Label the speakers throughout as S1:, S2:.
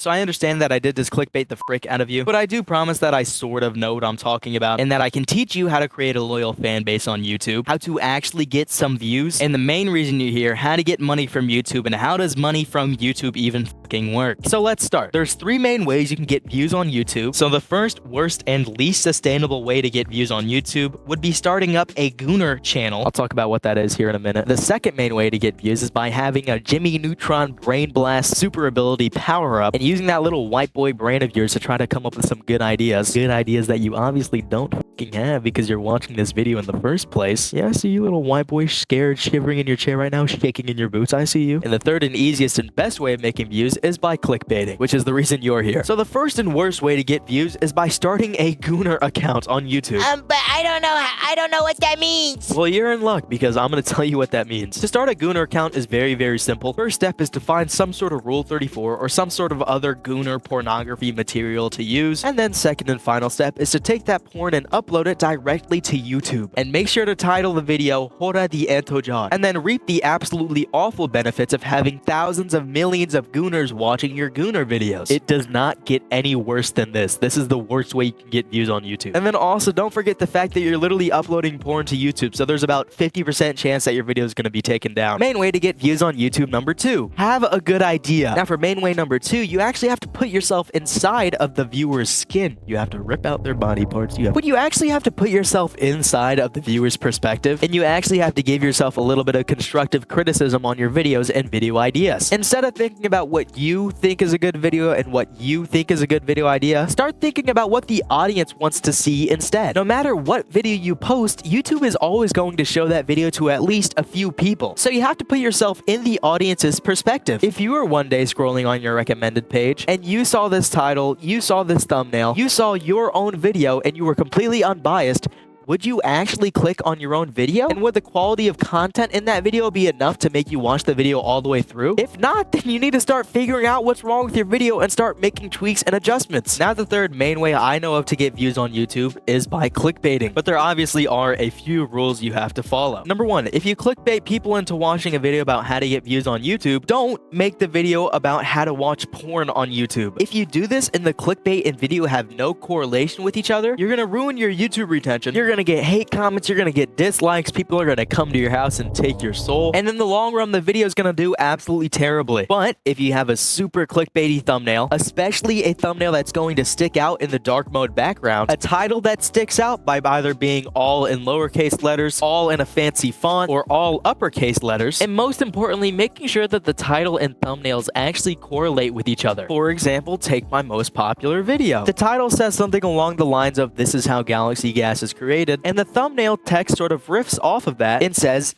S1: So I understand that I did just clickbait the frick out of you, but I do promise that I sort of know what I'm talking about and that I can teach you how to create a loyal fan base on YouTube, how to actually get some views, and the main reason you're here, how to get money from YouTube, and how does money from YouTube even fucking work. So let's start. There's 3 main ways you can get views on YouTube. So the first, worst, and least sustainable way to get views on YouTube would be starting up a Gooner channel. I'll talk about what that is here in a minute. The second main way to get views is by having a Jimmy Neutron Brain Blast super ability power up and using that little white boy brain of yours to try to come up with some good ideas. Good ideas that you obviously don't fucking have because you're watching this video in the first place. Yeah, I see you, little white boy, scared, shivering in your chair right now, shaking in your boots. I see you. And the third and easiest and best way of making views is by clickbaiting, which is the reason you're here. So the first and worst way to get views is by starting a Gooner account on YouTube.
S2: But I don't know what that means.
S1: Well, you're in luck because I'm going to tell you what that means. To start a Gooner account is very, very simple. First step is to find some sort of Rule 34 or some sort of other Gooner pornography material to use. And then second and final step is to take that porn and upload it directly to YouTube. And make sure to title the video Hora di Entojar. And then reap the absolutely awful benefits of having thousands of millions of Gooners watching your Gooner videos. It does not get any worse than this. This is the worst way you can get views on YouTube. And then also don't forget the fact that you're literally uploading porn to YouTube. So there's about 50% chance that your video is going to be taken down. Main way to get views on YouTube number 2. Have a good idea. Now for main way number 2, you actually have to put yourself inside of the viewer's skin. You have to rip out their body parts. But you actually have to put yourself inside of the viewer's perspective, and you actually have to give yourself a little bit of constructive criticism on your videos and video ideas. Instead of thinking about what you think is a good video and what you think is a good video idea, start thinking about what the audience wants to see instead. No matter what video you post, YouTube is always going to show that video to at least a few people. So you have to put yourself in the audience's perspective. If you were one day scrolling on your recommended page and you saw this title, you saw this thumbnail, you saw your own video, and you were completely unbiased, would you actually click on your own video? And would the quality of content in that video be enough to make you watch the video all the way through? If not, then you need to start figuring out what's wrong with your video and start making tweaks and adjustments. Now the third main way I know of to get views on YouTube is by clickbaiting. But there obviously are a few rules you have to follow. Number 1, if you clickbait people into watching a video about how to get views on YouTube, don't make the video about how to watch porn on YouTube. If you do this and the clickbait and video have no correlation with each other, you're gonna ruin your YouTube retention. You're gonna get hate comments, you're gonna get dislikes, people are gonna come to your house and take your soul, and in the long run the video is gonna do absolutely terribly. But if you have a super clickbaity thumbnail, especially a thumbnail that's going to stick out in the dark mode background, a title that sticks out by either being all in lowercase letters, all in a fancy font, or all uppercase letters, and most importantly making sure that the title and thumbnails actually correlate with each other. For example, take my most popular video. The title says something along the lines of "This is how galaxy gas is created," and the thumbnail text sort of riffs off of that and says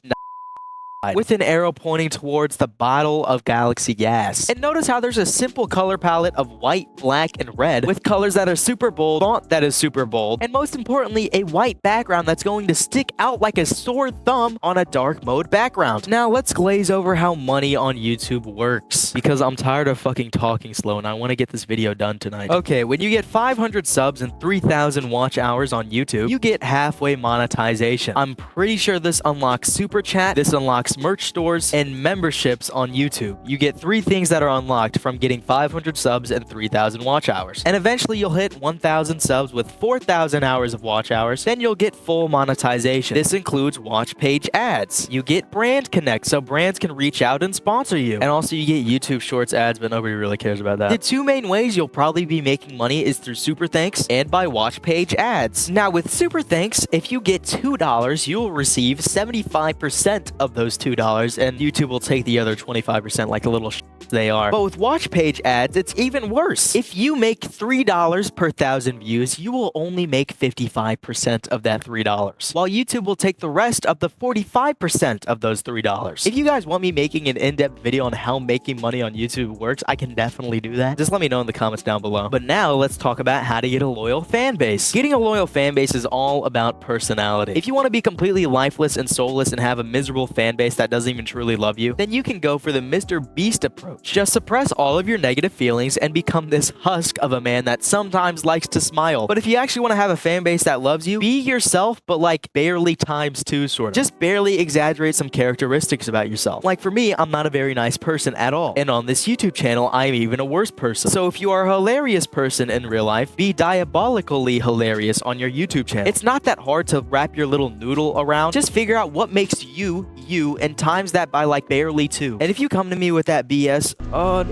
S1: with an arrow pointing towards the bottle of galaxy gas. And notice how there's a simple color palette of white, black, and red with colors that are super bold, font that is super bold, and most importantly, a white background that's going to stick out like a sore thumb on a dark mode background. Now let's glaze over how money on YouTube works, because I'm tired of fucking talking slow and I want to get this video done tonight. Okay, when you get 500 subs and 3,000 watch hours on YouTube, you get halfway monetization. I'm pretty sure this unlocks super chat, this unlocks merch stores, and memberships on YouTube. You get 3 things that are unlocked from getting 500 subs and 3,000 watch hours. And eventually you'll hit 1,000 subs with 4,000 hours of watch hours, then you'll get full monetization. This includes watch page ads. You get brand connect, so brands can reach out and sponsor you. And also you get YouTube Shorts ads, but nobody really cares about that. The 2 main ways you'll probably be making money is through super thanks and by watch page ads. Now with super thanks, if you get $2, you'll receive 75% of those $2, and YouTube will take the other 25% like the little they are. But with watch page ads, it's even worse. If you make $3 per 1,000 views, you will only make 55% of that $3, while YouTube will take the rest of the 45% of those $3. If you guys want me making an in-depth video on how making money on YouTube works, I can definitely do that. Just let me know in the comments down below. But now let's talk about how to get a loyal fan base. Getting a loyal fan base is all about personality. If you want to be completely lifeless and soulless and have a miserable fan base base that doesn't even truly love you, then you can go for the Mr. Beast approach. Just suppress all of your negative feelings and become this husk of a man that sometimes likes to smile. But if you actually want to have a fan base that loves you, be yourself, but like barely ×2 sort of. Just barely exaggerate some characteristics about yourself. Like for me, I'm not a very nice person at all. And on this YouTube channel, I'm even a worse person. So if you are a hilarious person in real life, be diabolically hilarious on your YouTube channel. It's not that hard to wrap your little noodle around. Just figure out what makes you, you, and times that by like barely 2. And if you come to me with that BS,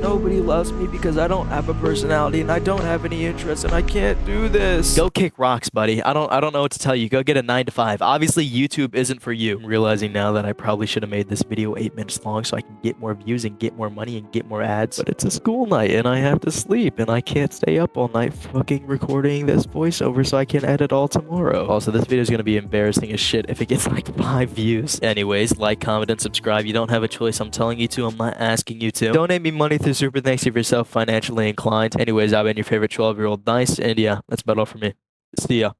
S1: nobody loves me because I don't have a personality and I don't have any interests and I can't do this. Go kick rocks, buddy. I don't know what to tell you. Go get a 9 to 5. Obviously, YouTube isn't for you. I'm realizing now that I probably should have made this video 8 minutes long so I can get more views and get more money and get more ads. But it's a school night and I have to sleep and I can't stay up all night fucking recording this voiceover so I can edit all tomorrow. Also, this video is going to be embarrassing as shit if it gets like 5 views. Anyways, like, comment, and subscribe. You don't have a choice. I'm telling you to. I'm not asking you to. Donate me money through Super Thanks if you're self financially inclined. Anyways, I've been your favorite 12-year-old nice, and yeah, that's about all for me. See ya.